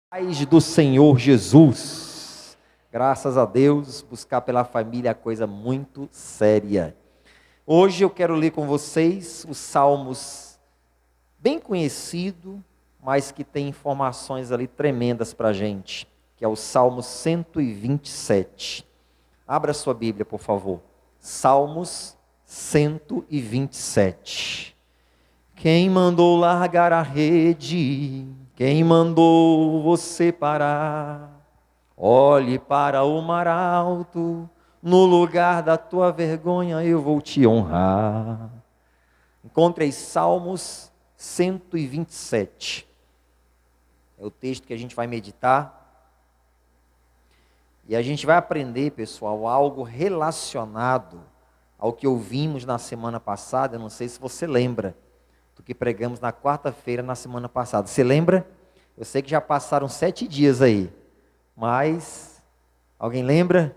Paz do Senhor Jesus. Graças a Deus, buscar pela família é coisa muito séria. Hoje eu quero ler com vocês os Salmos bem conhecido, mas que tem informações ali tremendas para a gente, que é o Salmo 127. Abra sua Bíblia, por favor. Salmos 127. Quem mandou largar a rede? Quem mandou você parar? Olhe para o mar alto, no lugar da tua vergonha eu vou te honrar. Encontre aí Salmos 127. É o texto que a gente vai meditar. E a gente vai aprender, pessoal, algo relacionado ao que ouvimos na semana passada. Eu não sei se você lembra do que pregamos na quarta-feira, na semana passada. Você lembra? Eu sei que já passaram 7 dias aí, mas alguém lembra?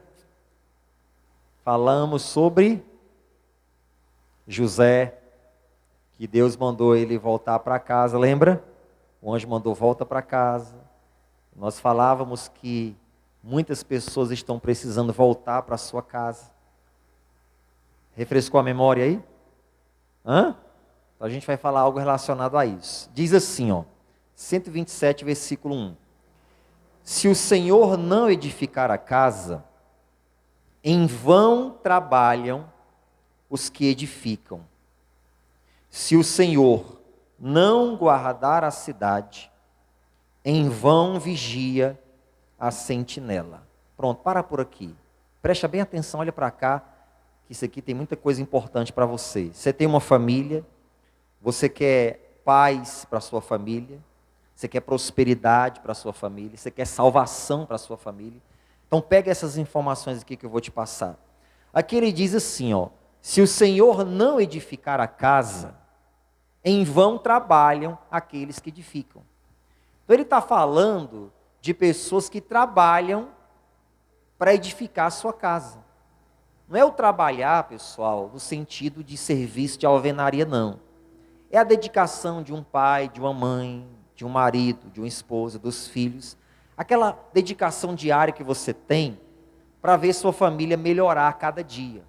Falamos sobre José, que Deus mandou ele voltar para casa, lembra? O anjo mandou volta para casa. Nós falávamos que muitas pessoas estão precisando voltar para a sua casa. Refrescou a memória aí? Hã? A gente vai falar algo relacionado a isso. Diz assim, 127, versículo 1. Se o Senhor não edificar a casa, em vão trabalham os que edificam. Se o Senhor não guardar a cidade, em vão vigia a sentinela. Pronto, para por aqui. Presta bem atenção, olha para cá, que isso aqui tem muita coisa importante para você. Você tem uma família. Você quer paz para a sua família, você quer prosperidade para a sua família, você quer salvação para a sua família. Então pega essas informações aqui que eu vou te passar. Aqui ele diz assim, se o Senhor não edificar a casa, em vão trabalham aqueles que edificam. Então ele está falando de pessoas que trabalham para edificar a sua casa. Não é o trabalhar, pessoal, no sentido de serviço de alvenaria, não. É a dedicação de um pai, de uma mãe, de um marido, de uma esposa, dos filhos. Aquela dedicação diária que você tem para ver sua família melhorar a cada dia.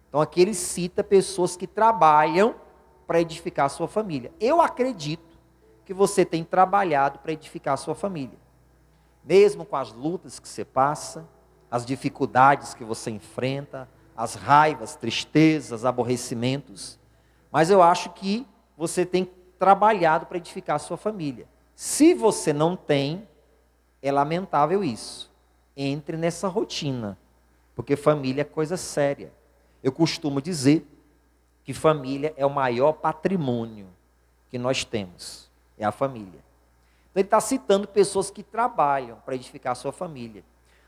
Então aqui ele cita pessoas que trabalham para edificar a sua família. Eu acredito que você tem trabalhado para edificar a sua família. Mesmo com as lutas que você passa, as dificuldades que você enfrenta, as raivas, tristezas, aborrecimentos. Mas eu acho que você tem trabalhado para edificar a sua família. Se você não tem, é lamentável isso. Entre nessa rotina, porque família é coisa séria. Eu costumo dizer que família é o maior patrimônio que nós temos, é a família. Então ele está citando pessoas que trabalham para edificar a sua família.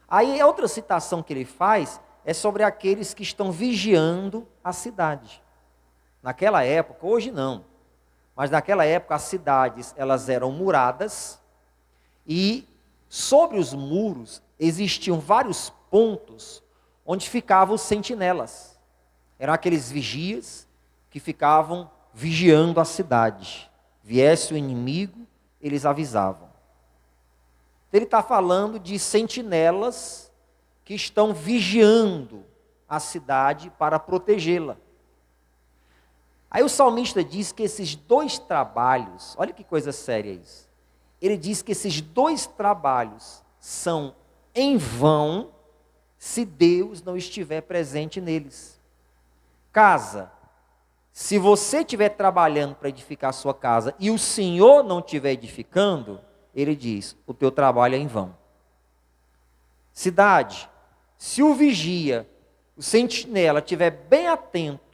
Aí a outra citação que ele faz é sobre aqueles que estão vigiando a cidade. Naquela época, hoje não, mas naquela época as cidades elas eram muradas e sobre os muros existiam vários pontos onde ficavam os sentinelas. Eram aqueles vigias que ficavam vigiando a cidade. Viesse o inimigo, eles avisavam. Ele está falando de sentinelas que estão vigiando a cidade para protegê-la. Aí o salmista diz que esses dois trabalhos, olha que coisa séria isso. Ele diz que esses dois trabalhos são em vão se Deus não estiver presente neles. Casa, se você estiver trabalhando para edificar a sua casa e o Senhor não estiver edificando, ele diz, o teu trabalho é em vão. Cidade, se o vigia, o sentinela estiver bem atento,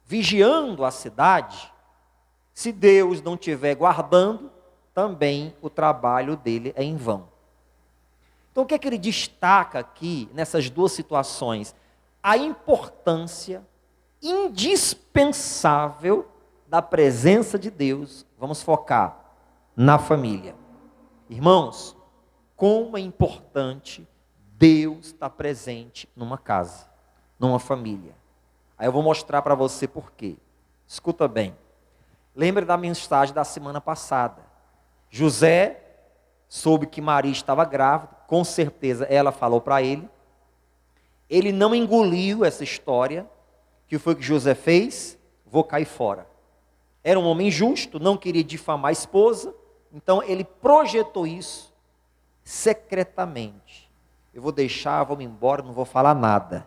vigiando a cidade, se Deus não estiver guardando, também o trabalho dele é em vão. Então o que é que ele destaca aqui, nessas duas situações? A importância indispensável da presença de Deus, vamos focar na família. Irmãos, como é importante Deus estar presente numa casa, numa família. Aí eu vou mostrar para você por quê. Escuta bem. Lembra da mensagem da semana passada. José soube que Maria estava grávida, com certeza ela falou para ele. Ele não engoliu essa história. O que foi que José fez? Vou cair fora. Era um homem justo, não queria difamar a esposa, então ele projetou isso secretamente. Eu vou deixar, vou me embora, não vou falar nada.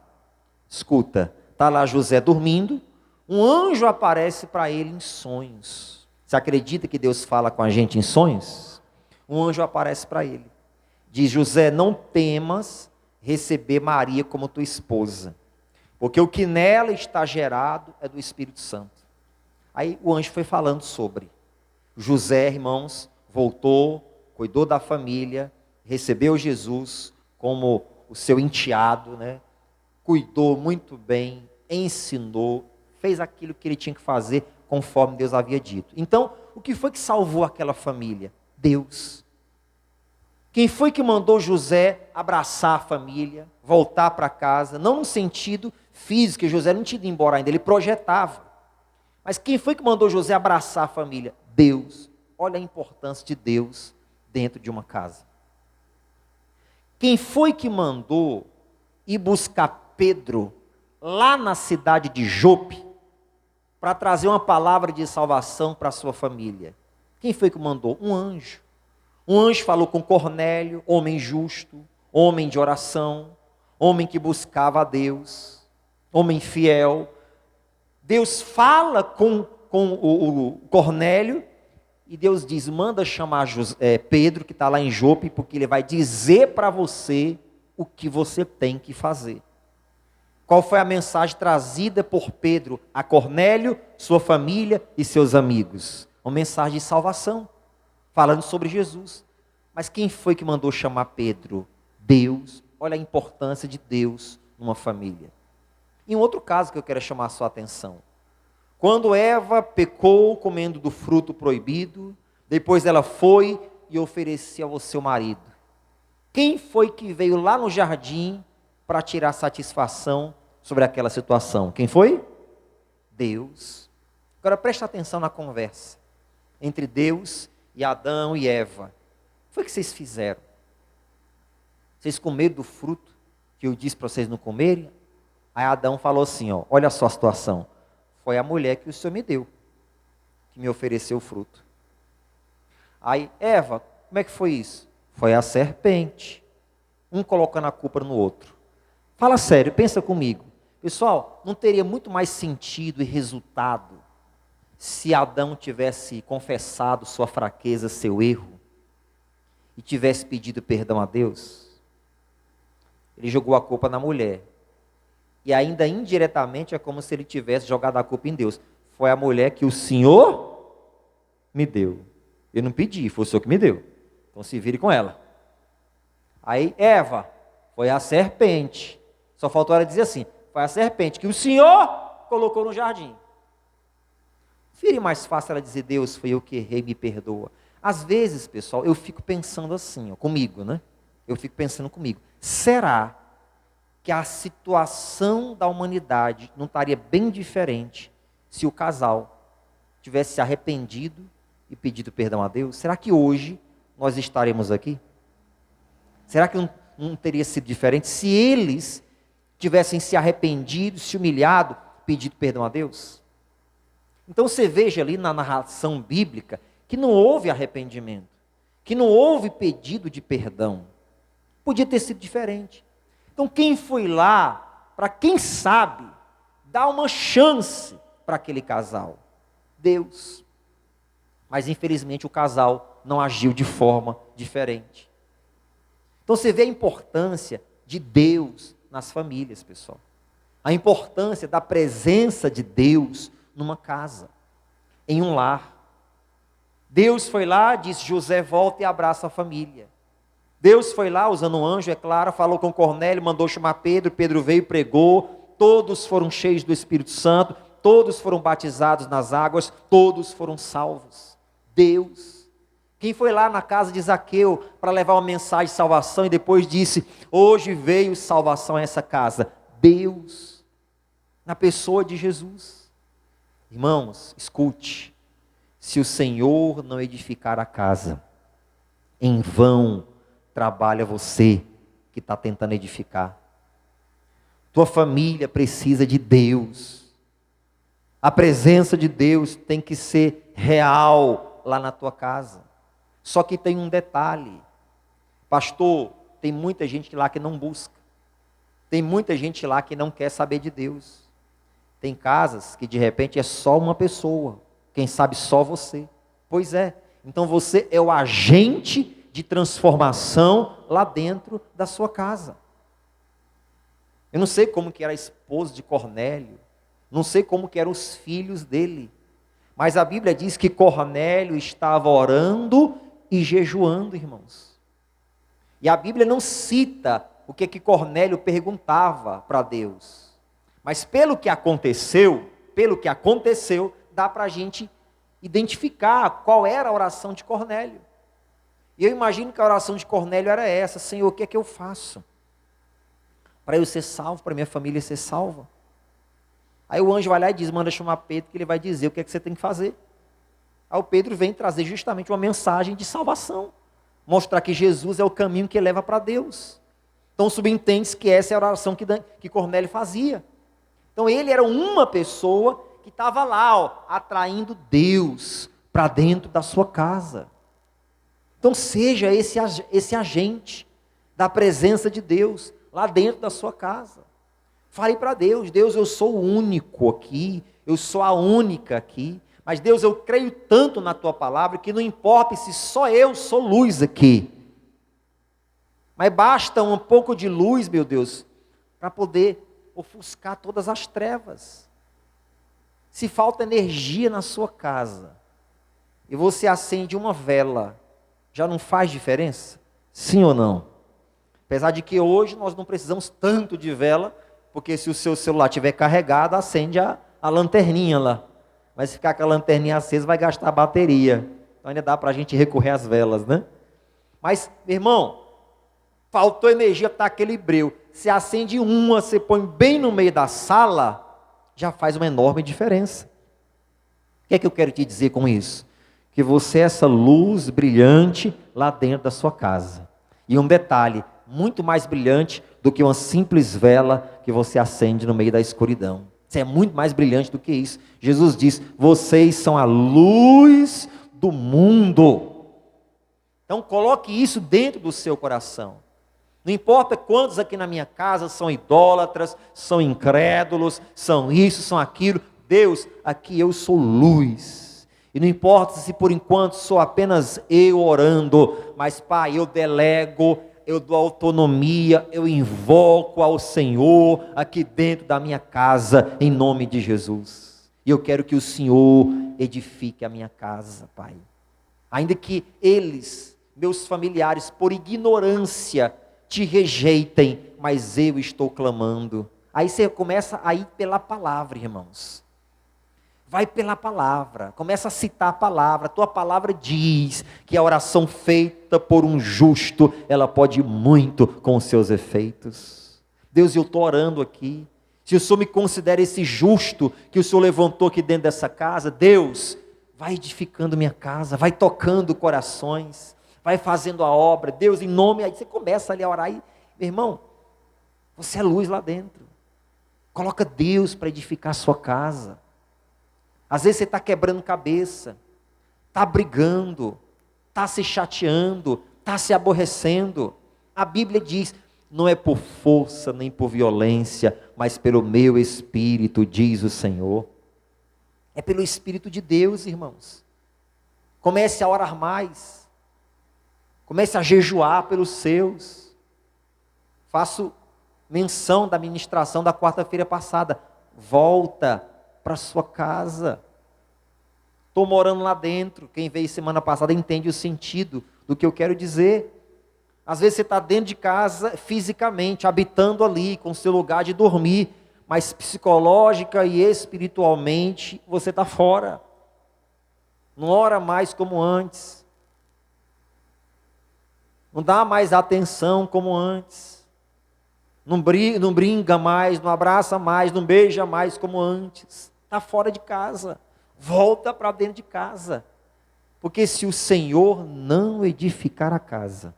Escuta, está lá José dormindo, um anjo aparece para ele em sonhos. Você acredita que Deus fala com a gente em sonhos? Um anjo aparece para ele. Diz: José, não temas receber Maria como tua esposa, porque o que nela está gerado é do Espírito Santo. Aí o anjo foi falando sobre. José, irmãos, voltou, cuidou da família, recebeu Jesus como o seu enteado, né? Cuidou muito bem, ensinou, fez aquilo que ele tinha que fazer conforme Deus havia dito. Então, o que foi que salvou aquela família? Deus. Quem foi que mandou José abraçar a família, voltar para casa? Não no sentido físico, que José não tinha ido embora ainda, ele projetava. Mas quem foi que mandou José abraçar a família? Deus. Olha a importância de Deus dentro de uma casa. Quem foi que mandou ir buscar Pedro lá na cidade de Jope para trazer uma palavra de salvação para a sua família? Quem foi que mandou? Um anjo. Um anjo falou com Cornélio, homem justo, homem de oração, homem que buscava a Deus, homem fiel. Deus fala com o Cornélio e Deus diz: manda chamar Pedro, que está lá em Jope, porque ele vai dizer para você o que você tem que fazer. Qual foi a mensagem trazida por Pedro a Cornélio, sua família e seus amigos? Uma mensagem de salvação, falando sobre Jesus. Mas quem foi que mandou chamar Pedro? Deus. Olha a importância de Deus numa família. E um outro caso que eu quero chamar a sua atenção. Quando Eva pecou comendo do fruto proibido, depois ela foi e ofereceu ao seu marido. Quem foi que veio lá no jardim para tirar satisfação sobre aquela situação? Quem foi? Deus. Agora preste atenção na conversa entre Deus e Adão e Eva. O que foi que vocês fizeram? Vocês comeram do fruto que eu disse para vocês não comerem? Aí Adão falou assim, ó, olha só a situação. Foi a mulher que o Senhor me deu, que me ofereceu o fruto. Aí, Eva, como é que foi isso? Foi a serpente, um colocando a culpa no outro. Fala sério, pensa comigo. Pessoal, não teria muito mais sentido e resultado se Adão tivesse confessado sua fraqueza, seu erro, e tivesse pedido perdão a Deus? Ele jogou a culpa na mulher. E ainda indiretamente é como se ele tivesse jogado a culpa em Deus. Foi a mulher que o Senhor me deu. Eu não pedi, foi o Senhor que me deu. Então se vire com ela. Aí Eva, foi a serpente. Só faltou ela dizer assim, foi a serpente que o Senhor colocou no jardim. Seria mais fácil ela dizer, Deus, foi eu que errei, me perdoa. Às vezes, pessoal, eu fico pensando assim, ó, comigo, né? Eu fico pensando comigo. Será que a situação da humanidade não estaria bem diferente se o casal tivesse se arrependido e pedido perdão a Deus? Será que hoje nós estaremos aqui? Será que não teria sido diferente se eles tivessem se arrependido, se humilhado, pedido perdão a Deus? Então você veja ali na narração bíblica que não houve arrependimento, que não houve pedido de perdão. Podia ter sido diferente. Então quem foi lá para, quem sabe, dar uma chance para aquele casal? Deus. Mas infelizmente o casal não agiu de forma diferente. Então você vê a importância de Deus nas famílias, pessoal. A importância da presença de Deus numa casa, em um lar. Deus foi lá, disse, José, volta e abraça a família. Deus foi lá, usando um anjo, é claro, falou com Cornélio, mandou chamar Pedro, Pedro veio e pregou, todos foram cheios do Espírito Santo, todos foram batizados nas águas, todos foram salvos. Deus. Quem foi lá na casa de Zaqueu para levar uma mensagem de salvação e depois disse, hoje veio salvação a essa casa? Deus, na pessoa de Jesus. Irmãos, escute, se o Senhor não edificar a casa, Em vão trabalha você que está tentando edificar. Tua família precisa de Deus. A presença de Deus tem que ser real lá na tua casa. Só que tem um detalhe. Pastor, tem muita gente lá que não busca. Tem muita gente lá que não quer saber de Deus. Tem casas que de repente é só uma pessoa. Quem sabe só você. Pois é. Então você é o agente de transformação lá dentro da sua casa. Eu não sei como que era a esposa de Cornélio. Não sei como que eram os filhos dele. Mas a Bíblia diz que Cornélio estava orando e jejuando, irmãos. E a Bíblia não cita o que Cornélio perguntava para Deus. Mas pelo que aconteceu, dá para a gente identificar qual era a oração de Cornélio. E eu imagino que a oração de Cornélio era essa: Senhor, o que é que eu faço para eu ser salvo, para minha família ser salva? Aí o anjo vai lá e diz, manda chamar Pedro, que ele vai dizer o que é que você tem que fazer. Aí o Pedro vem trazer justamente uma mensagem de salvação, mostrar que Jesus é o caminho que leva para Deus. Então subentende-se que essa é a oração que Cornélio fazia. Então ele era uma pessoa que estava lá, atraindo Deus para dentro da sua casa. Então seja esse agente da presença de Deus lá dentro da sua casa. Fale para Deus, Deus, eu sou o único aqui, eu sou a única aqui, mas Deus, eu creio tanto na tua palavra que não importa se só eu sou luz aqui. Mas basta um pouco de luz, meu Deus, para poder ofuscar todas as trevas. Se falta energia na sua casa e você acende uma vela, já não faz diferença? Sim ou não? Apesar de que hoje nós não precisamos tanto de vela, porque se o seu celular estiver carregado, acende a lanterninha lá. Mas se ficar com a lanterninha acesa, vai gastar bateria. Então ainda dá para a gente recorrer às velas, né? Mas, meu irmão, faltou energia para aquele breu. Se acende uma, você põe bem no meio da sala, já faz uma enorme diferença. O que é que eu quero te dizer com isso? Que você é essa luz brilhante lá dentro da sua casa. E um detalhe, muito mais brilhante do que uma simples vela que você acende no meio da escuridão. Você é muito mais brilhante do que isso. Jesus diz, vocês são a luz do mundo. Então coloque isso dentro do seu coração. Não importa quantos aqui na minha casa são idólatras, são incrédulos, são isso, são aquilo. Deus, aqui eu sou luz. E não importa se por enquanto sou apenas eu orando, mas Pai, eu delego, eu dou autonomia, eu invoco ao Senhor aqui dentro da minha casa, em nome de Jesus. E eu quero que o Senhor edifique a minha casa, Pai. Ainda que eles, meus familiares, por ignorância, te rejeitem, mas eu estou clamando. Aí você começa a ir pela palavra, irmãos. Vai pela palavra, começa a citar a palavra. A tua palavra diz que a oração feita por um justo, ela pode ir muito com os seus efeitos. Deus, eu estou orando aqui. Se o Senhor me considera esse justo que o Senhor levantou aqui dentro dessa casa, Deus, vai edificando minha casa, vai tocando corações, vai fazendo a obra. Deus, em nome, aí você começa ali a orar. E, meu irmão, você é luz lá dentro. Coloca Deus para edificar a sua casa. Às vezes você está quebrando cabeça, está brigando, está se chateando, está se aborrecendo. A Bíblia diz, não é por força nem por violência, mas pelo meu Espírito, diz o Senhor. É pelo Espírito de Deus, irmãos. Comece a orar mais. Comece a jejuar pelos seus. Faço menção da ministração da quarta-feira passada. Volta para sua casa. Estou morando lá dentro. Quem veio semana passada entende o sentido do que eu quero dizer. Às vezes você está dentro de casa fisicamente, habitando ali, com seu lugar de dormir, mas psicológica e espiritualmente você está fora. Não ora mais como antes. Não dá mais atenção como antes. Não brinca mais, não abraça mais, não beija mais como antes. Está fora de casa. Volta para dentro de casa. Porque se o Senhor não edificar a casa,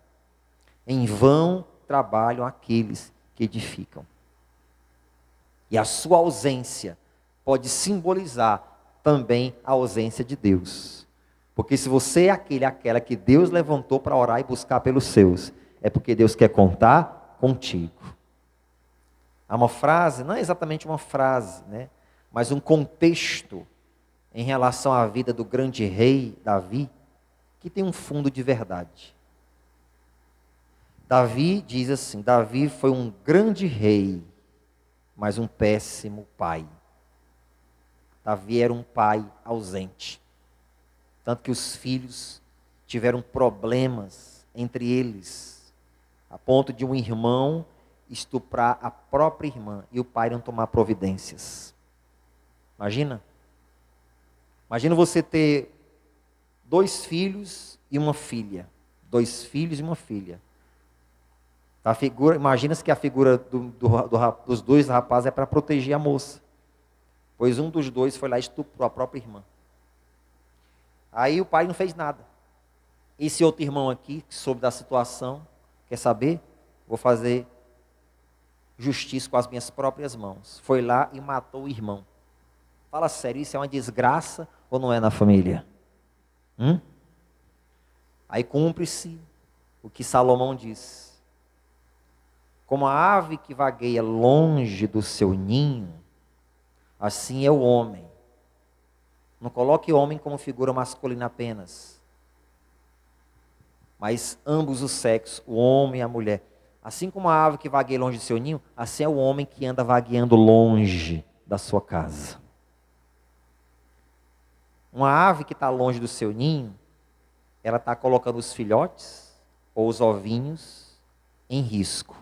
em vão trabalham aqueles que edificam. E a sua ausência pode simbolizar também a ausência de Deus. Porque se você é aquela que Deus levantou para orar e buscar pelos seus, é porque Deus quer contar contigo. Há uma frase, não é exatamente uma frase, né? Mas um contexto em relação à vida do grande rei Davi, que tem um fundo de verdade. Davi diz assim: Davi foi um grande rei, mas um péssimo pai. Davi era um pai ausente. Tanto que os filhos tiveram problemas entre eles, a ponto de um irmão estuprar a própria irmã e o pai não tomar providências. Imagina? Imagina você ter 2 filhos e uma filha. 2 filhos e uma filha. Imagina-se que a figura dos 2 rapazes é para proteger a moça. Pois um dos 2 foi lá e estuprou a própria irmã. Aí o pai não fez nada. Esse outro irmão aqui, que soube da situação, quer saber? Vou fazer justiça com as minhas próprias mãos. Foi lá e matou o irmão. Fala sério, isso é uma desgraça ou não é na família? Aí cumpre-se o que Salomão diz. Como a ave que vagueia longe do seu ninho, assim é o homem. Não coloque homem como figura masculina apenas, mas ambos os sexos, o homem e a mulher. Assim como a ave que vagueia longe do seu ninho, assim é o homem que anda vagueando longe da sua casa. Uma ave que está longe do seu ninho, ela está colocando os filhotes ou os ovinhos em risco.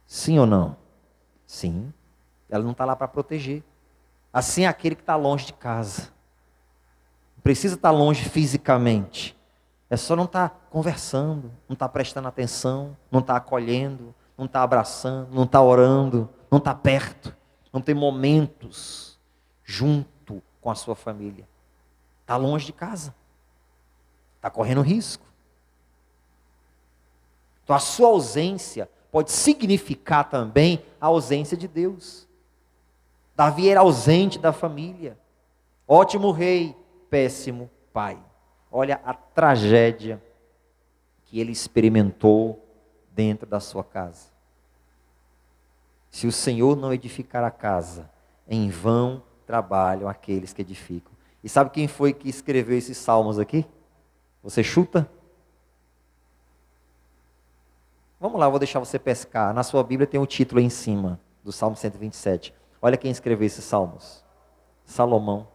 Sim ou não? Sim. Ela não está lá para proteger. Assim é aquele que está longe de casa. Não precisa estar longe fisicamente. É só não estar conversando, não estar prestando atenção, não estar acolhendo, não estar abraçando, não estar orando, não estar perto, não ter momentos junto com a sua família. Está longe de casa. Está correndo risco. Então a sua ausência pode significar também a ausência de Deus. Davi era ausente da família. Ótimo rei, péssimo pai. Olha a tragédia que ele experimentou dentro da sua casa. Se o Senhor não edificar a casa, em vão trabalham aqueles que edificam. E sabe quem foi que escreveu esses salmos aqui? Você chuta? Vamos lá, eu vou deixar você pescar. Na sua Bíblia tem o título aí em cima, do Salmo 127. Olha quem escreveu esses salmos. Salomão.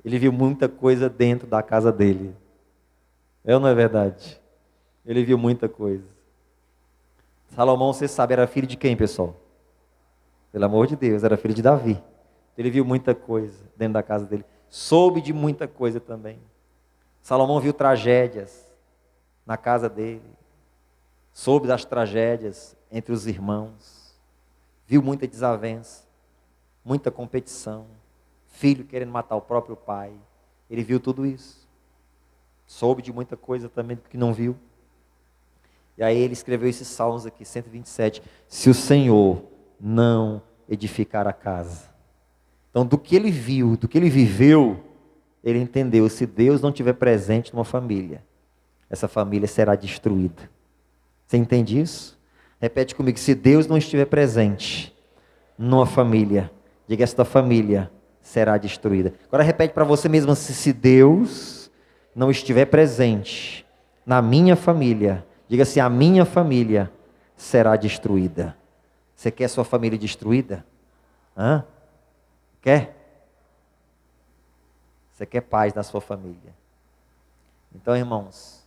Ele viu muita coisa dentro da casa dele. É ou não é verdade? Ele viu muita coisa. Salomão, você sabe, era filho de quem, pessoal? Pelo amor de Deus, era filho de Davi. Ele viu muita coisa dentro da casa dele. Soube de muita coisa também. Salomão viu tragédias na casa dele. Soube das tragédias entre os irmãos. Viu muita desavença, muita competição. Filho querendo matar o próprio pai. Ele viu tudo isso. Soube de muita coisa também que não viu. E aí ele escreveu esses salmos aqui, 127. Se o Senhor não edificar a casa. Então, do que ele viu, do que ele viveu, ele entendeu, se Deus não estiver presente numa família, essa família será destruída. Você entende isso? Repete comigo, se Deus não estiver presente numa família, diga, esta família será destruída. Agora repete para você mesmo, se Deus não estiver presente na minha família, diga assim, a minha família será destruída. Você quer sua família destruída? Quer? Você quer paz na sua família? Então, irmãos,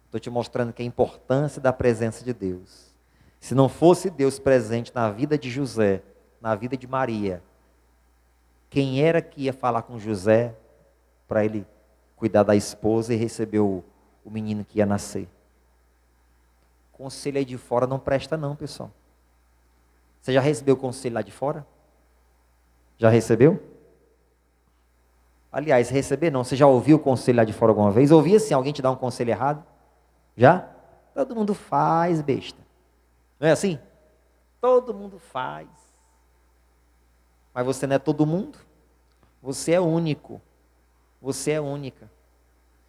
estou te mostrando que a importância da presença de Deus. Se não fosse Deus presente na vida de José, na vida de Maria, quem era que ia falar com José para ele cuidar da esposa e receber o menino que ia nascer? Conselho aí de fora não presta não, pessoal. Você já recebeu o conselho lá de fora? Já recebeu? Aliás, receber não. Você já ouviu o conselho lá de fora alguma vez? Ouvi assim, alguém te dá um conselho errado? Já? Todo mundo faz, besta. Não é assim? Todo mundo faz. Mas você não é todo mundo. Você é único. Você é única.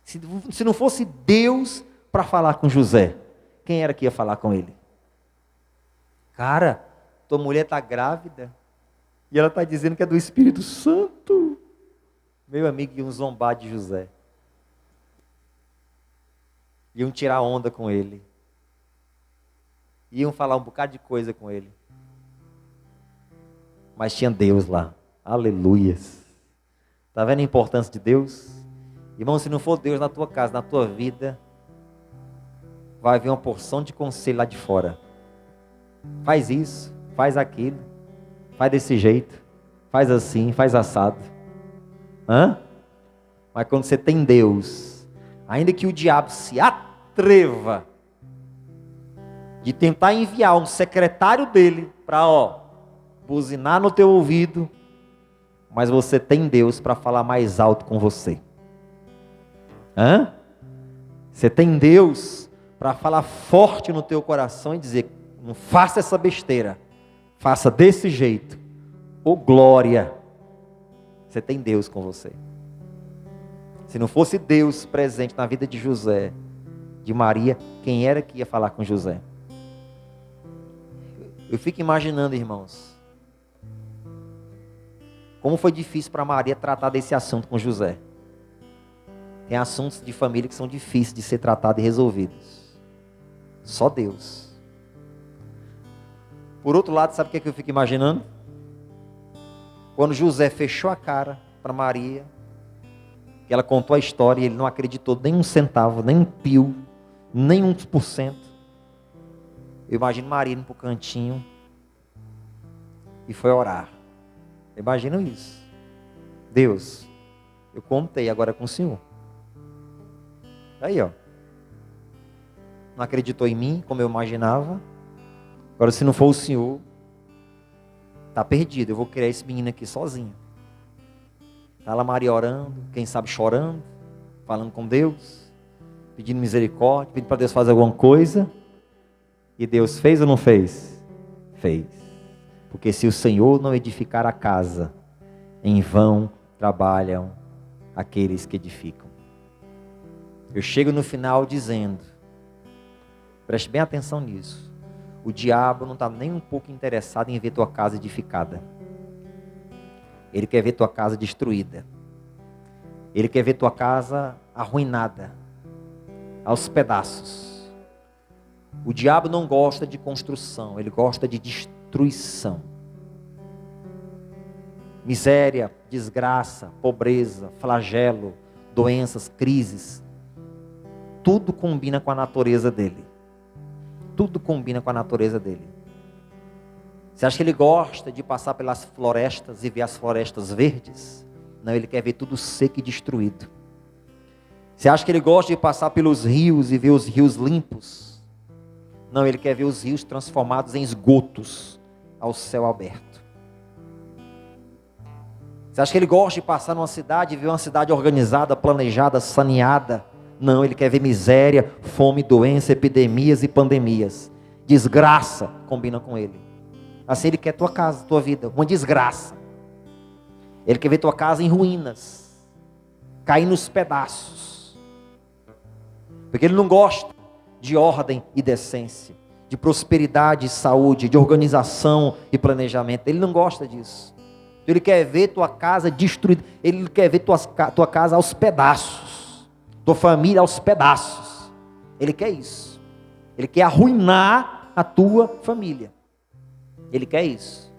Se não fosse Deus para falar com José, quem era que ia falar com ele? Cara, tua mulher está grávida e ela está dizendo que é do Espírito Santo. Meu amigo, iam zombar de José. Iam tirar onda com ele. Iam falar um bocado de coisa com ele. Mas tinha Deus lá. Aleluias. Está vendo a importância de Deus? Irmão, se não for Deus na tua casa, na tua vida, vai haver uma porção de conselho lá de fora. Faz isso, faz aquilo, faz desse jeito, faz assim, faz assado. Mas quando você tem Deus, ainda que o diabo se atreva de tentar enviar um secretário dele para, buzinar no teu ouvido, mas você tem Deus para falar mais alto com você. Você tem Deus para falar forte no teu coração e dizer, não faça essa besteira, faça desse jeito. Ô glória, você tem Deus com você. Se não fosse Deus presente na vida de José, de Maria, quem era que ia falar com José? Eu fico imaginando, irmãos, como foi difícil para Maria tratar desse assunto com José. Tem assuntos de família que são difíceis de ser tratados e resolvidos. Só Deus. Por outro lado, sabe o que eu fico imaginando? Quando José fechou a cara para Maria, que ela contou a história e ele não acreditou nem um centavo, nem um pio, nem 1%. Eu imagino Maria indo para o cantinho e foi orar. Eu imagino isso. Deus, eu contei agora com o Senhor. Aí, não acreditou em mim como eu imaginava. Agora, se não for o Senhor, está perdido. Eu vou criar esse menino aqui sozinho. Está lá Maria orando, quem sabe chorando, falando com Deus, pedindo misericórdia, pedindo para Deus fazer alguma coisa. E Deus fez ou não fez? Fez. Porque se o Senhor não edificar a casa, em vão trabalham aqueles que edificam. Eu chego no final dizendo, preste bem atenção nisso, o diabo não está nem um pouco interessado em ver tua casa edificada. Ele quer ver tua casa destruída. Ele quer ver tua casa arruinada, aos pedaços. O diabo não gosta de construção, ele gosta de destruição. Miséria, desgraça, pobreza, flagelo, doenças, crises. Tudo combina com a natureza dele. Tudo combina com a natureza dele. Você acha que ele gosta de passar pelas florestas e ver as florestas verdes? Não, ele quer ver tudo seco e destruído. Você acha que ele gosta de passar pelos rios e ver os rios limpos? Não, ele quer ver os rios transformados em esgotos ao céu aberto. Você acha que ele gosta de passar numa cidade e ver uma cidade organizada, planejada, saneada? Não, ele quer ver miséria, fome, doença, epidemias e pandemias. Desgraça combina com ele. Assim ele quer tua casa, tua vida, uma desgraça. Ele quer ver tua casa em ruínas, cair nos pedaços. Porque ele não gosta de ordem e decência, de prosperidade e saúde, de organização e planejamento. Ele não gosta disso. Ele quer ver tua casa destruída. Ele quer ver tua casa aos pedaços, tua família aos pedaços. Ele quer isso. Ele quer arruinar a tua família. Ele quer isso.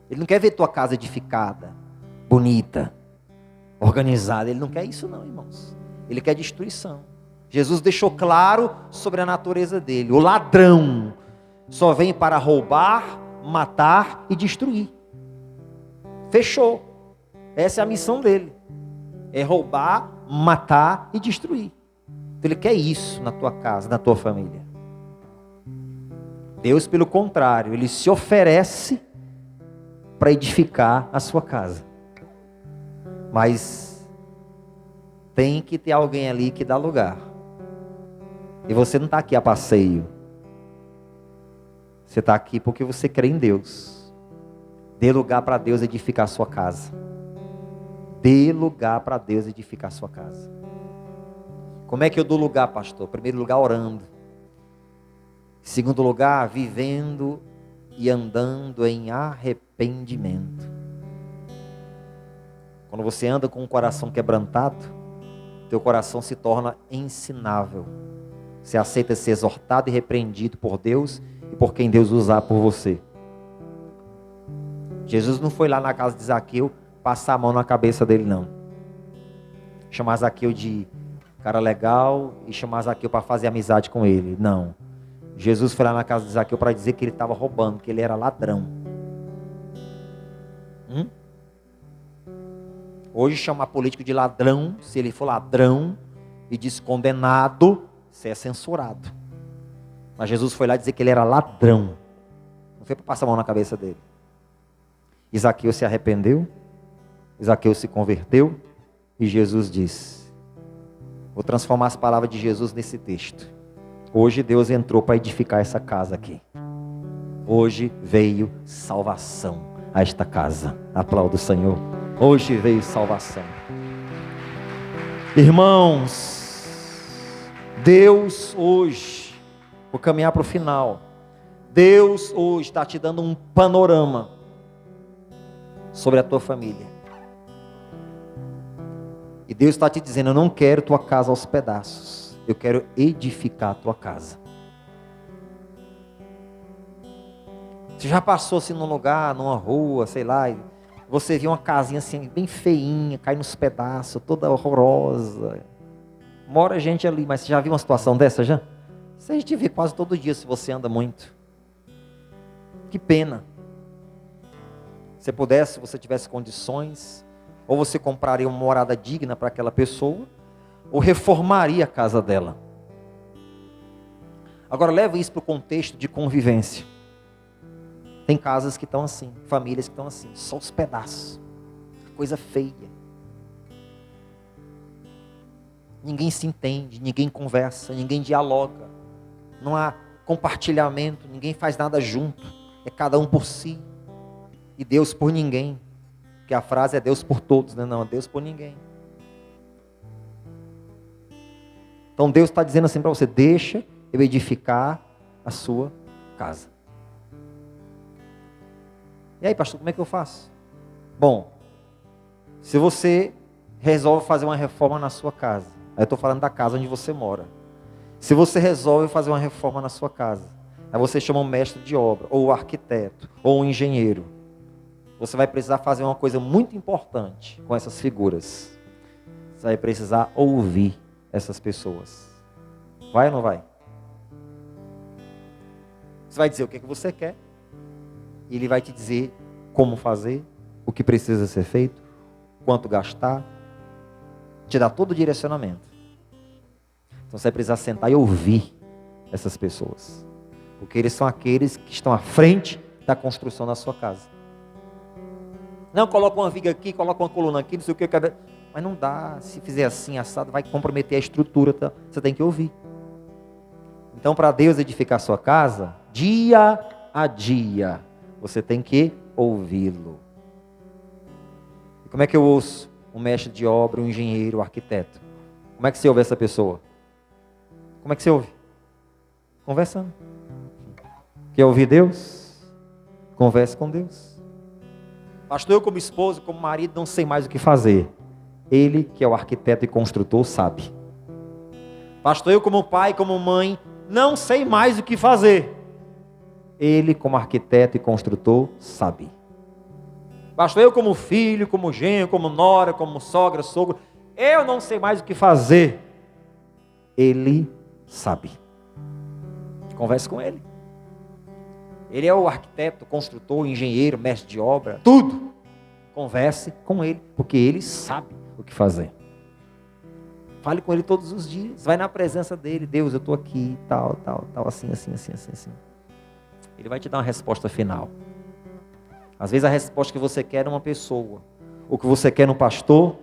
Ele não quer ver tua casa edificada, bonita, organizada. Ele não quer isso não, irmãos. Ele quer destruição. Jesus deixou claro sobre a natureza dele. O ladrão só vem para roubar, matar e destruir. Fechou. Essa é a missão dele. É roubar, matar e destruir. Então ele quer isso na tua casa, na tua família. Deus, pelo contrário, ele se oferece para edificar a sua casa. Mas tem que ter alguém ali que dá lugar. E você não está aqui a passeio. Você está aqui porque você crê em Deus. Dê lugar para Deus edificar a sua casa. Dê lugar para Deus edificar a sua casa. Como é que eu dou lugar, pastor? Primeiro lugar, orando. Segundo lugar, vivendo e andando em arrependimento. Quando você anda com o coração quebrantado, teu coração se torna ensinável. Você aceita ser exortado e repreendido por Deus e por quem Deus usar por você. Jesus não foi lá na casa de Zaqueu passar a mão na cabeça dele, não. Chamar Zaqueu de cara legal e chamar Zaqueu para fazer amizade com ele. Não. Jesus foi lá na casa de Zaqueu para dizer que ele estava roubando, que ele era ladrão. Hoje chamar político de ladrão, se ele for ladrão e descondenado, você é censurado. Mas Jesus foi lá dizer que ele era ladrão. Não foi para passar a mão na cabeça dele. Zaqueu se arrependeu, Zaqueu se converteu e Jesus disse: vou transformar as palavras de Jesus nesse texto. Hoje Deus entrou para edificar essa casa aqui. Hoje veio salvação a esta casa. Aplauda o Senhor. Hoje veio salvação. Irmãos, Deus hoje, vou caminhar para o final. Deus hoje está te dando um panorama sobre a tua família. E Deus está te dizendo: eu não quero tua casa aos pedaços. Eu quero edificar a tua casa. Você já passou assim num lugar, numa rua, sei lá, e você viu uma casinha assim bem feinha, cai nos pedaços, toda horrorosa. Mora gente ali, mas você já viu uma situação dessa já? Isso a gente vê quase todo dia se você anda muito. Que pena. Se pudesse, se você tivesse condições, ou você compraria uma morada digna para aquela pessoa, ou reformaria a casa dela. Agora leva isso para o contexto de convivência. Tem casas que estão assim, famílias que estão assim, só os pedaços, coisa feia. Ninguém se entende, ninguém conversa, ninguém dialoga, não há compartilhamento, ninguém faz nada junto, é cada um por si, e Deus por ninguém, porque a frase é Deus por todos, né? Não, é Deus por ninguém. Então Deus está dizendo assim para você: deixa eu edificar a sua casa. E aí, pastor, como é que eu faço? Bom, se você resolve fazer uma reforma na sua casa, aí eu estou falando da casa onde você mora. Se você resolve fazer uma reforma na sua casa, aí você chama um mestre de obra, ou um arquiteto, ou um engenheiro. Você vai precisar fazer uma coisa muito importante com essas figuras. Você vai precisar ouvir essas pessoas. Vai ou não vai? Você vai dizer o que você quer. E ele vai te dizer como fazer, o que precisa ser feito, quanto gastar. Te dá todo o direcionamento. Então você vai precisar sentar e ouvir essas pessoas. Porque eles são aqueles que estão à frente da construção da sua casa. Não, coloca uma viga aqui, coloca uma coluna aqui, não sei o que. Mas não dá, se fizer assim, assado, vai comprometer a estrutura. Tá? Você tem que ouvir. Então, para Deus edificar a sua casa, dia a dia, você tem que ouvi-lo. E como é que eu ouço um mestre de obra, um engenheiro, um arquiteto? Como é que você ouve essa pessoa? Como é que você ouve? Conversando. Quer ouvir Deus? Converse com Deus. Pastor, eu como esposo, como marido, não sei mais o que fazer. Ele, que é o arquiteto e construtor, sabe. Pastor, eu como pai, como mãe, não sei mais o que fazer. Ele, como arquiteto e construtor, sabe. Pastor, eu como filho, como genro, como nora, como sogra, sogro, eu não sei mais o que fazer. Ele sabe. Converse com ele. Ele é o arquiteto, construtor, engenheiro, mestre de obra, tudo. Converse com ele, porque ele sabe o que fazer. Fale com ele todos os dias. Vai na presença dele. Deus, eu estou aqui, tal, assim. Ele vai te dar uma resposta final. Às vezes a resposta que você quer é uma pessoa. O que você quer no pastor,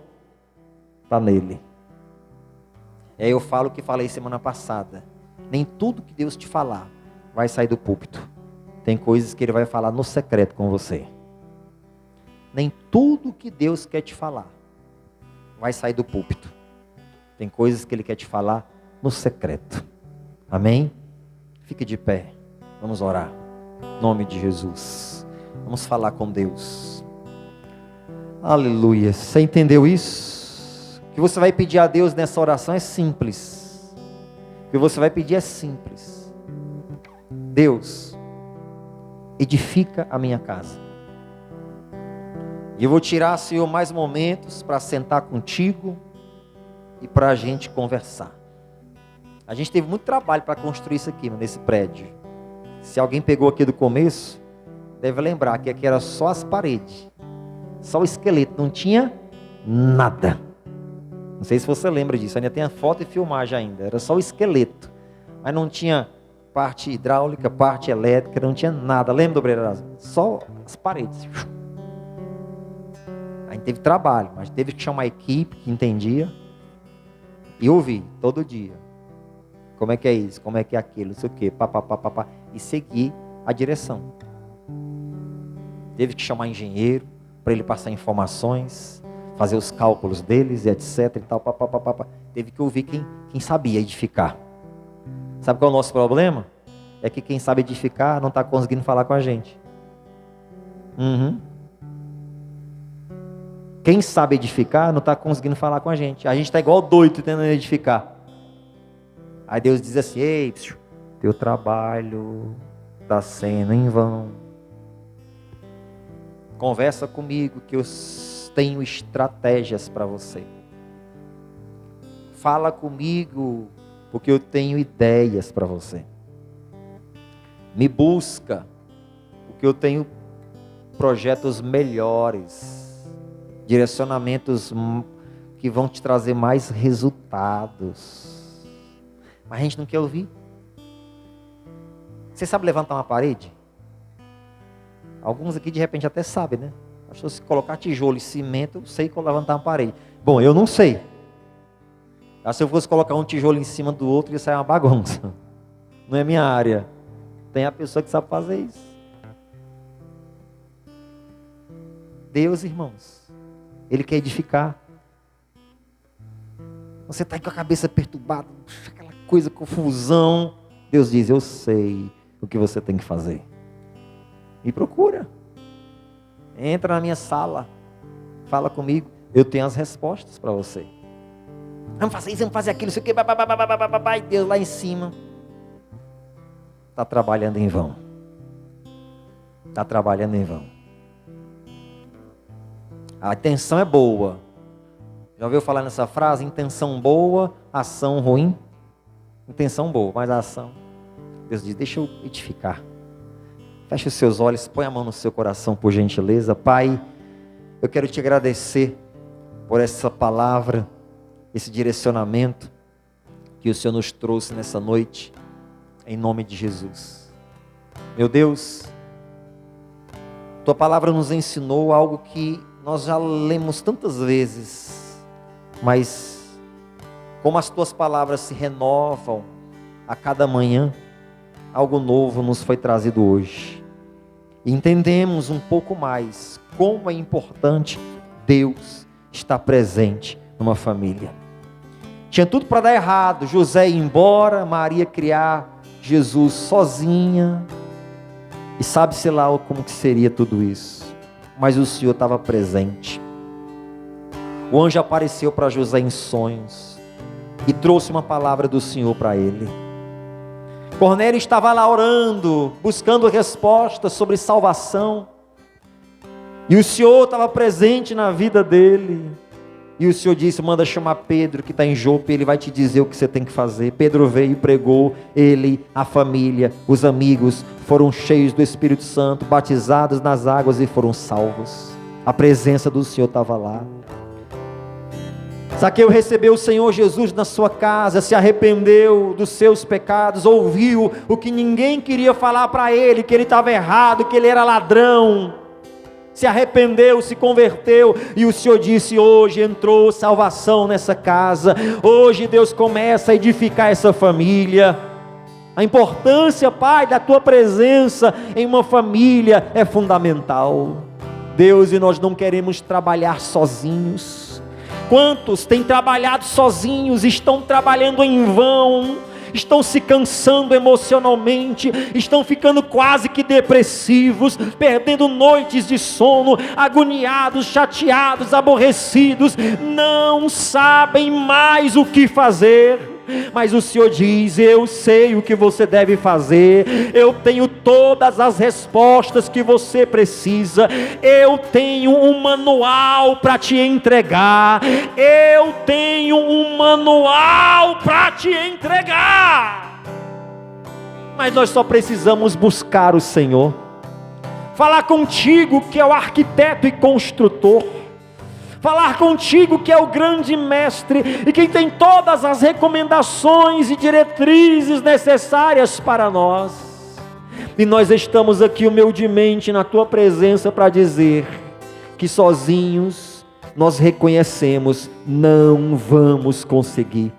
está nele. E aí eu falo o que falei semana passada. Nem tudo que Deus te falar vai sair do púlpito. Tem coisas que Ele vai falar no secreto com você. Nem tudo que Deus quer te falar vai sair do púlpito. Tem coisas que Ele quer te falar no secreto. Amém? Fique de pé. Vamos orar. Em nome de Jesus. Vamos falar com Deus. Aleluia. Você entendeu isso? O que você vai pedir a Deus nessa oração é simples. O que você vai pedir é simples. Deus, edifica a minha casa. E eu vou tirar, Senhor, mais momentos para sentar contigo e para a gente conversar. A gente teve muito trabalho para construir isso aqui, nesse prédio. Se alguém pegou aqui do começo, deve lembrar que aqui era só as paredes, só o esqueleto, não tinha nada. Não sei se você lembra disso, ainda tem a foto e filmagem ainda, era só o esqueleto. Mas não tinha parte hidráulica, parte elétrica, não tinha nada. Lembra, obreiro? Só as paredes. A gente teve trabalho, mas teve que chamar a equipe que entendia e ouvir todo dia. Como é que é isso? Como é que é aquilo? Não sei o quê. E seguir a direção. Teve que chamar engenheiro para ele passar informações, fazer os cálculos deles e etc. E tal, Teve que ouvir quem sabia edificar. Sabe qual é o nosso problema? É que quem sabe edificar não está conseguindo falar com a gente. Quem sabe edificar não está conseguindo falar com a gente. A gente está igual doido tentando edificar. Aí Deus diz assim: ei, teu trabalho está sendo em vão. Conversa comigo que eu tenho estratégias para você. Fala comigo porque eu tenho ideias para você. Me busca porque eu tenho projetos melhores. Direcionamentos que vão te trazer mais resultados. Mas a gente não quer ouvir. Você sabe levantar uma parede? Alguns aqui de repente até sabem, né? Acho que se colocar tijolo e cimento, eu sei levantar uma parede. Bom, eu não sei. Se eu fosse colocar um tijolo em cima do outro, ia sair uma bagunça. Não é minha área. Tem a pessoa que sabe fazer isso. Deus, irmãos, Ele quer edificar. Você está com a cabeça perturbada, aquela coisa, confusão. Deus diz: eu sei o que você tem que fazer. Me procura. Entra na minha sala. Fala comigo. Eu tenho as respostas para você. Vamos fazer isso, vamos fazer aquilo, isso aqui. E Deus lá em cima está trabalhando em vão. Está trabalhando em vão. A intenção é boa. Já ouviu falar nessa frase? Intenção boa, ação ruim. Intenção boa, mas a ação. Deus diz: deixa eu edificar. Feche os seus olhos, põe a mão no seu coração, por gentileza. Pai, eu quero te agradecer por essa palavra, esse direcionamento que o Senhor nos trouxe nessa noite, em nome de Jesus. Meu Deus, tua palavra nos ensinou algo que nós já lemos tantas vezes, mas como as tuas palavras se renovam a cada manhã, algo novo nos foi trazido hoje. E entendemos um pouco mais como é importante Deus estar presente numa família. Tinha tudo para dar errado, José ir embora, Maria criar Jesus sozinha, e sabe-se lá como que seria tudo isso, mas o Senhor estava presente. O anjo apareceu para José em sonhos, e trouxe uma palavra do Senhor para ele. Cornélio estava lá orando, buscando respostas sobre salvação, e o Senhor estava presente na vida dele. E o Senhor disse: manda chamar Pedro, que está em Jope, ele vai te dizer o que você tem que fazer. Pedro veio e pregou. Ele, a família, os amigos foram cheios do Espírito Santo, batizados nas águas e foram salvos. A presença do Senhor estava lá. Zaqueu recebeu o Senhor Jesus na sua casa, se arrependeu dos seus pecados, ouviu o que ninguém queria falar para ele, que ele estava errado, que ele era ladrão. se arrependeu, se converteu, e o Senhor disse: hoje entrou salvação nessa casa, hoje Deus começa a edificar essa família. A importância, Pai, da Tua presença em uma família é fundamental. Deus, e nós não queremos trabalhar sozinhos. Quantos têm trabalhado sozinhos, estão trabalhando em vão, estão se cansando emocionalmente, estão ficando quase que depressivos, perdendo noites de sono, agoniados, chateados, aborrecidos, não sabem mais o que fazer. Mas o Senhor diz: eu sei o que você deve fazer, eu tenho todas as respostas que você precisa, eu tenho um manual para te entregar, eu tenho um manual para te entregar. Mas nós só precisamos buscar o Senhor, falar contigo que é o arquiteto e construtor, falar contigo que é o grande mestre e quem tem todas as recomendações e diretrizes necessárias para nós. E nós estamos aqui humildemente na tua presença para dizer que sozinhos nós reconhecemos, não vamos conseguir.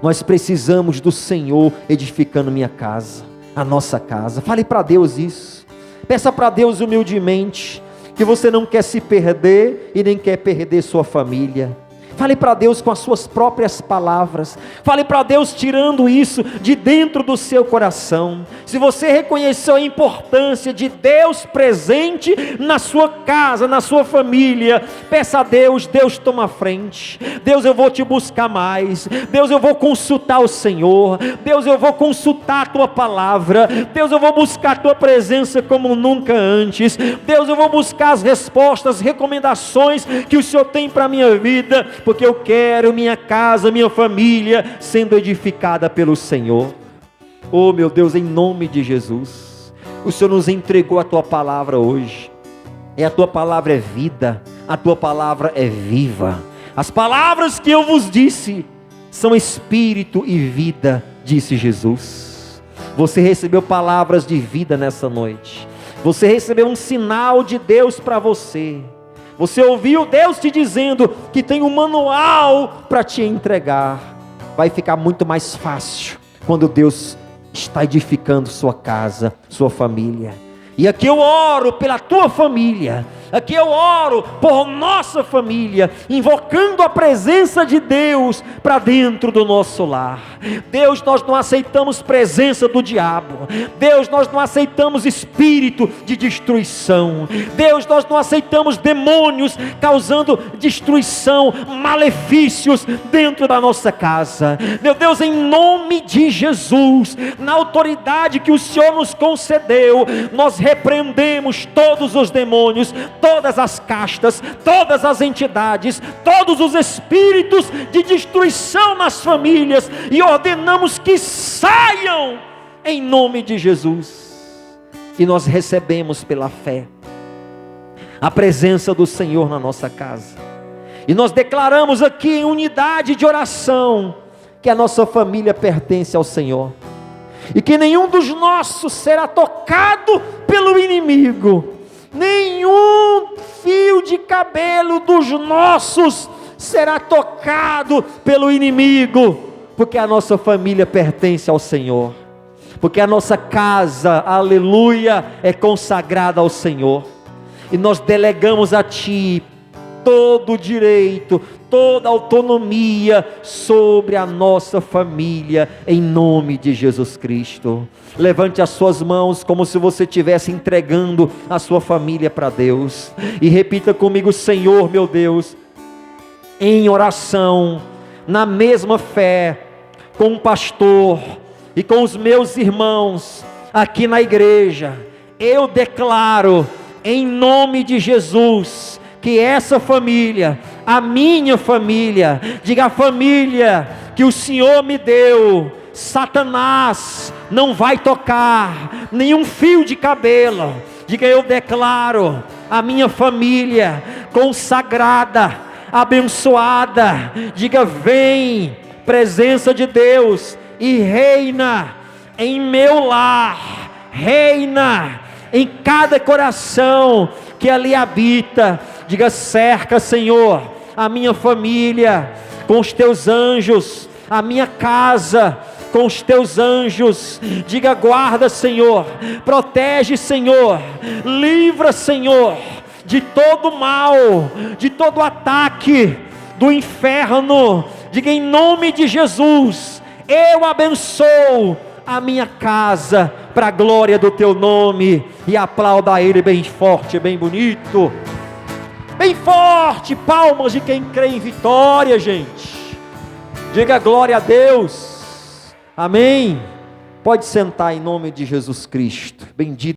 Nós precisamos do Senhor edificando minha casa, a nossa casa. Fale para Deus isso, peça para Deus humildemente que você não quer se perder e nem quer perder sua família. Fale para Deus com as suas próprias palavras, fale para Deus tirando isso de dentro do seu coração. Se você reconheceu a importância de Deus presente na sua casa, na sua família, peça a Deus: Deus toma a frente, Deus eu vou te buscar mais, Deus eu vou consultar o Senhor, Deus eu vou consultar a tua palavra, Deus eu vou buscar a tua presença como nunca antes, Deus eu vou buscar as respostas, recomendações que o Senhor tem para a minha vida, porque eu quero minha casa, minha família sendo edificada pelo Senhor. Oh meu Deus, em nome de Jesus, o Senhor nos entregou a tua palavra hoje, e a tua palavra é vida, a tua palavra é viva. As palavras que eu vos disse são espírito e vida, disse Jesus. Você recebeu palavras de vida nessa noite, você recebeu um sinal de Deus para você. Você ouviu Deus te dizendo que tem um manual para te entregar. Vai ficar muito mais fácil quando Deus está edificando sua casa, sua família. E aqui eu oro pela tua família, aqui eu oro por nossa família, invocando a presença de Deus para dentro do nosso lar. Deus, nós não aceitamos presença do diabo. Deus, nós não aceitamos espírito de destruição. Deus, nós não aceitamos demônios causando destruição, malefícios dentro da nossa casa. Meu Deus, em nome de Jesus, na autoridade que o Senhor nos concedeu, nós repreendemos todos os demônios, todas as castas, todas as entidades, todos os espíritos de destruição nas famílias, e ordenamos que saiam em nome de Jesus. E nós recebemos pela fé a presença do Senhor na nossa casa, e nós declaramos aqui em unidade de oração que a nossa família pertence ao Senhor, e que nenhum dos nossos será tocado pelo inimigo, nenhum fio de cabelo dos nossos será tocado pelo inimigo, porque a nossa família pertence ao Senhor, porque a nossa casa, aleluia, é consagrada ao Senhor, e nós delegamos a Ti todo o direito, toda a autonomia sobre a nossa família, em nome de Jesus Cristo. Levante as suas mãos como se você estivesse entregando a sua família para Deus, e repita comigo: Senhor meu Deus, em oração, na mesma fé, com o pastor e com os meus irmãos aqui na igreja, eu declaro em nome de Jesus que essa família, a minha família, diga: a família que o Senhor me deu, Satanás não vai tocar nenhum fio de cabelo. Diga: eu declaro a minha família consagrada, abençoada. Diga: vem presença de Deus e reina em meu lar, reina em cada coração que ali habita. Diga: cerca, Senhor, a minha família com os teus anjos, a minha casa com os teus anjos. Diga: guarda, Senhor, protege, Senhor, livra, Senhor, de todo mal, de todo ataque do inferno. Diga: em nome de Jesus, eu abençoo a minha casa para a glória do teu nome. E aplauda a Ele bem forte, bem bonito, bem forte. Palmas de quem crê em vitória, gente. Diga: glória a Deus. Amém. Pode sentar em nome de Jesus Cristo. Bendito.